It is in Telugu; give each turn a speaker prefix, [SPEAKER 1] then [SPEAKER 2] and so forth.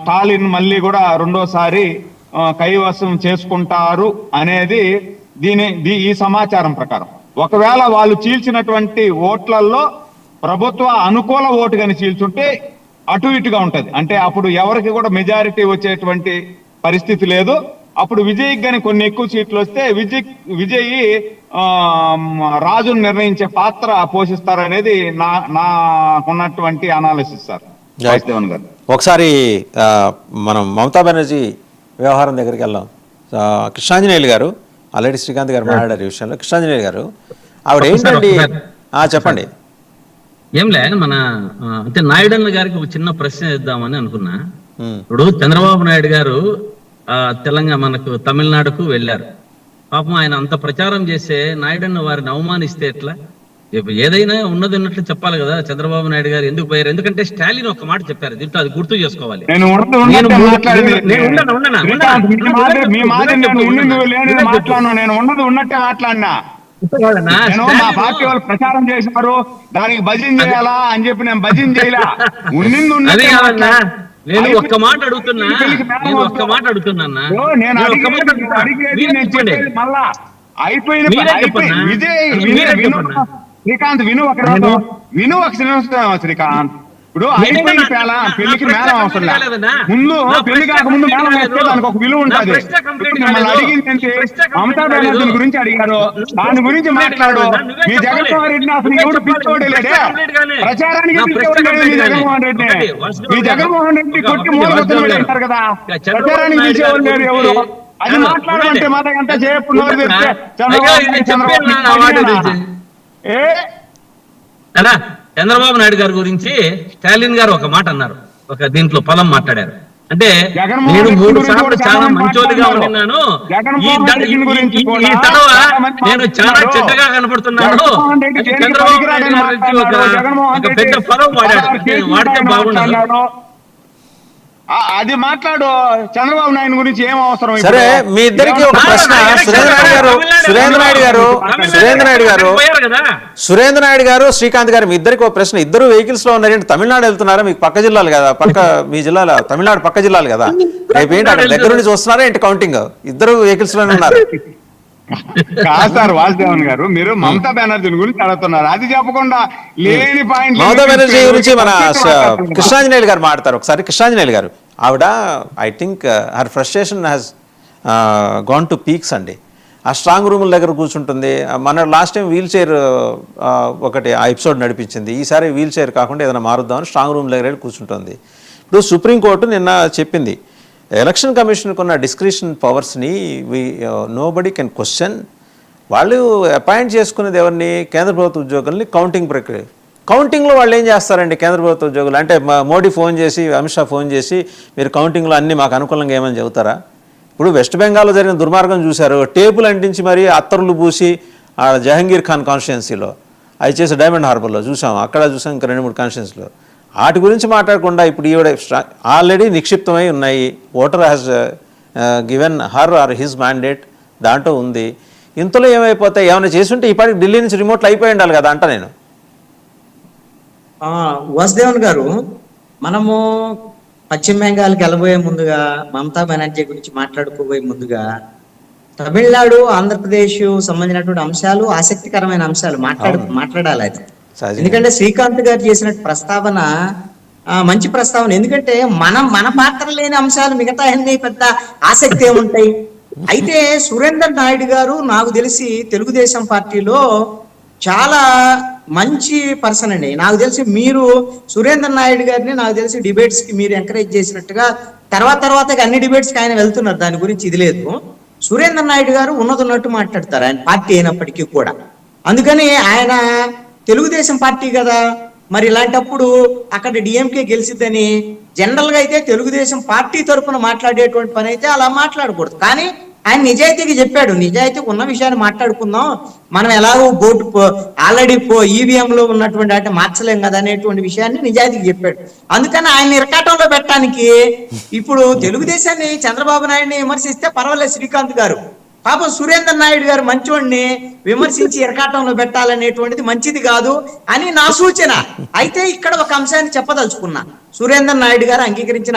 [SPEAKER 1] స్టాలిన్ మళ్ళీ కూడా రెండోసారి కైవసం చేసుకుంటారు అనేది ఈ సమాచారం ప్రకారం. ఒకవేళ వాళ్ళు చీల్చినటువంటి ఓట్లలో ప్రభుత్వ అనుకూల ఓటు కానీ చీల్చుంటే అటు ఇటుగా ఉంటది. అంటే అప్పుడు ఎవరికి కూడా మెజారిటీ వచ్చేటువంటి పరిస్థితి లేదు. అప్పుడు విజయ్కి కానీ కొన్ని ఎక్కువ సీట్లు వస్తే విజయ్ రాజును నిర్ణయించే పాత్ర పోషిస్తారనేది నాకున్నటువంటి అనాలిసిస్ సార్. గారు
[SPEAKER 2] ఒకసారి మనం మమతా బెనర్జీ వ్యవహారం దగ్గరికి వెళ్దాం. కృష్ణాంజనేయులు గారు ఆల్రెడీ శ్రీకాంత్ గారు మాట్లాడారు ఈ విషయంలో. కృష్ణాంజనేయులు గారు ఆవిడ ఏంటండి చెప్పండి.
[SPEAKER 3] ఏం లే, మన అంటే నాయుడన్న గారికి ఒక చిన్న ప్రశ్న ఇద్దామని అనుకున్నా. ఇప్పుడు చంద్రబాబు నాయుడు గారు తెలంగాణ మనకు తమిళనాడుకు వెళ్ళారు. పాపం ఆయన అంత ప్రచారం చేసే నాయుడన్న వారిని అవమానిస్తే ఎట్లా? ఏదైనా ఉన్నది ఉన్నట్లు చెప్పాలి కదా. చంద్రబాబు నాయుడు గారు ఎందుకు పోయారు? ఎందుకంటే స్టాలిన్ ఒక మాట చెప్పారు, దీంట్లో అది గుర్తు చేసుకోవాలి.
[SPEAKER 1] ప్రచారం చేశారు, దానికి భజన చేయాలా అని చెప్పి నేను భజన చేయాలా.
[SPEAKER 3] నేను ఒక్క మాట అడుగుతున్నా,
[SPEAKER 1] మళ్ళా అయిపోయిన శ్రీకాంత్ విను ఒక శ్రీకాంత్. ఇప్పుడు అయిపోయిన పెళ్లికి మేళం అవసరం లేదు. ముందు పెళ్లి కాకముందు మేళం వేస్తే దానికి ఒక విలువ ఉంటుంది. మిమ్మల్ని అడిగిందంటే మమతా బెనర్జీ గురించి అడిగారు, దాని గురించి మాట్లాడు. మీ జగన్మోహన్ రెడ్డిని అసలు ఎవడు పిచ్చోడే లేడే, ప్రచారానికి పిచ్చోడలేదు మీ జగన్మోహన్ రెడ్డిని. మీ జగన్మోహన్ రెడ్డి కొట్టి మూలకొత్తులు అంటారు కదా, ప్రచారానికి పిలిచేవాళ్ళు లేరు ఎవరు. అది మాట్లాడమంటే మాటంతా చేపు నోరు తెరిస్తే
[SPEAKER 3] చంద్రబాబు నాయుడు గారి గురించి స్టాలిన్ గారు ఒక మాట అన్నారు, ఒక దీంట్లో పదం మాట్లాడారు. అంటే నేను 3 సార్లు చాలా మంచోలుగా ఉన్నాను, ఈ తడవ నేను చాలా చెడ్డగా కనపడుతున్నాను. చంద్రబాబు నాయుడు గారి గురించి ఒక పెద్ద పదం వాడితే బాగుండదు.
[SPEAKER 1] అది మాట్లాడు. చంద్రబాబు నాయుడు గురించి ఏం అవసరం?
[SPEAKER 2] సరే, మీ ఇద్దరికి ఒక ప్రశ్న. సురేంద్ర నాయుడు గారు శ్రీకాంత్ గారు, మీ ఇద్దరికి ఒక ప్రశ్న. ఇద్దరు వెహికల్స్ లో ఉన్నారంటే తమిళనాడు వెళ్తున్నారా? మీకు పక్క జిల్లాలు కదా, మీ జిల్లాలో తమిళనాడు పక్క జిల్లాలు కదా. రేపు ఏంటి అక్కడ దగ్గర నుంచి వస్తున్నారా ఏంటి? కౌంటింగ్ ఇద్దరు వెహికల్స్ లోనే ఉన్నారు.
[SPEAKER 1] కాదు సార్ వాసుదేవన్ గారు, మీరు మమతా బెనర్జీ గురించి అడుగుతున్నారు, అది చెప్పకుండా లేని పాయింట్.
[SPEAKER 2] మమతా బెనర్జీ గురించి మన కృష్ణాంజనేయులు గారు మాట్లాడతారు. ఒకసారి కృష్ణాంజనేయులు గారు, ఆవిడ I think her frustration has gone to peaks అండి. ఆ స్ట్రాంగ్ రూముల దగ్గర కూర్చుంటుంది. మన లాస్ట్ టైం వీల్ చైర్ ఒకటి ఆ ఎపిసోడ్ నడిపించింది. ఈసారి వీల్ చైర్ కాకుండా ఏదైనా మారుద్దామని స్ట్రాంగ్ రూమ్ దగ్గర కూర్చుంటుంది. ఇప్పుడు సుప్రీంకోర్టు నిన్న చెప్పింది, ఎలక్షన్ కమిషన్కు ఉన్న డిస్క్రిషన్ పవర్స్ని నోబడీ కెన్ క్వశ్చన్. వాళ్ళు అపాయింట్ చేసుకునేది ఎవరిని? కేంద్ర ప్రభుత్వ ఉద్యోగుల్ని. కౌంటింగ్ ప్రక్రియ, కౌంటింగ్లో వాళ్ళు ఏం చేస్తారండి? కేంద్ర ప్రభుత్వ ఉద్యోగులు అంటే మోడీ ఫోన్ చేసి, అమిత్ షా ఫోన్ చేసి మీరు కౌంటింగ్లో అన్నీ మాకు అనుకూలంగా ఏమని చెబుతారా? ఇప్పుడు వెస్ట్ బెంగాల్లో జరిగిన దుర్మార్గం చూశారు. టేపులు అంటించి మరీ అత్తరులు పూసి జహంగీర్ ఖాన్ కాన్స్టిట్యున్సీలో అది చేసి డైమండ్ హార్బర్లో చూసాం, అక్కడ చూసాం, ఇంకా 2-3 కాన్స్టిట్యున్సీలో. వాటి గురించి మాట్లాడకుండా ఇప్పుడు ఈవిడ ఆల్రెడీ నిక్షిప్తమై ఉన్నాయి. Voter has given her or his mandate, దాంట్లో ఉంది. ఇంతలో ఏమైపోతాయి? ఏమైనా చేస్తుంటే ఇప్పటికి ఢిల్లీ నుంచి రిమోట్లు అయిపోయి ఉండాలి కదా అంట. నేను
[SPEAKER 4] వాసుదేవన్ గారు, మనము పశ్చిమ బెంగాల్కి వెళ్ళబోయే ముందుగా, మమతా బెనర్జీ గురించి మాట్లాడుకోబోయే ముందుగా, తమిళనాడు ఆంధ్రప్రదేశ్ సంబంధించినటువంటి అంశాలు, ఆసక్తికరమైన అంశాలు మాట్లాడాలి. అది ఎందుకంటే శ్రీకాంత్ గారు చేసినట్టు ప్రస్తావన మంచి ప్రస్తావన. ఎందుకంటే మన పాత్ర లేని అంశాలు మిగతా అన్ని పెద్ద ఆసక్తి ఏముంటాయి. అయితే సురేందర్ నాయుడు గారు నాకు తెలిసి తెలుగుదేశం పార్టీలో చాలా మంచి పర్సన్ అండి. నాకు తెలిసి మీరు సురేందర్ నాయుడు గారిని నాకు తెలిసి డిబేట్స్ కి మీరు ఎంకరేజ్ చేసినట్టుగా తర్వాత అన్ని డిబేట్స్ కి ఆయన వెళ్తున్నారు, దాని గురించి ఇది లేదు. సురేందర్ నాయుడు గారు ఉన్నట్టు మాట్లాడతారు, ఆయన పార్టీ అయినప్పటికీ కూడా. అందుకని ఆయన తెలుగుదేశం పార్టీ కదా, మరి ఇలాంటప్పుడు అక్కడ డిఎంకే గెలిచిద్దని జనరల్ గా అయితే తెలుగుదేశం పార్టీ తరఫున మాట్లాడేటువంటి పని అయితే అలా మాట్లాడకూడదు. కానీ ఆయన నిజాయితీగా చెప్పాడు, నిజాయితీగా ఉన్న విషయాన్ని మాట్లాడుకుందాం, మనం ఎలాగో ఆల్రెడీ ఈవీఎం లో ఉన్నటువంటి అంటే మార్చలేం కదా అనేటువంటి విషయాన్ని నిజాయితీగా చెప్పాడు. అందుకని ఆయన ఇరకాటంలో పెట్టడానికి ఇప్పుడు తెలుగుదేశాన్ని, చంద్రబాబు నాయుడిని విమర్శిస్తే పర్వాలేదు శ్రీకాంత్ గారు, పాపం సురేందర్ నాయుడు గారు మంచోడిని విమర్శించి ఇరకాటంలో పెట్టాలనేటువంటిది మంచిది కాదు అని నా సూచన. అయితే ఇక్కడ ఒక అంశాన్ని చెప్పదలుచుకున్నా. సురేందర్ నాయుడు గారు అంగీకరించకపోయినా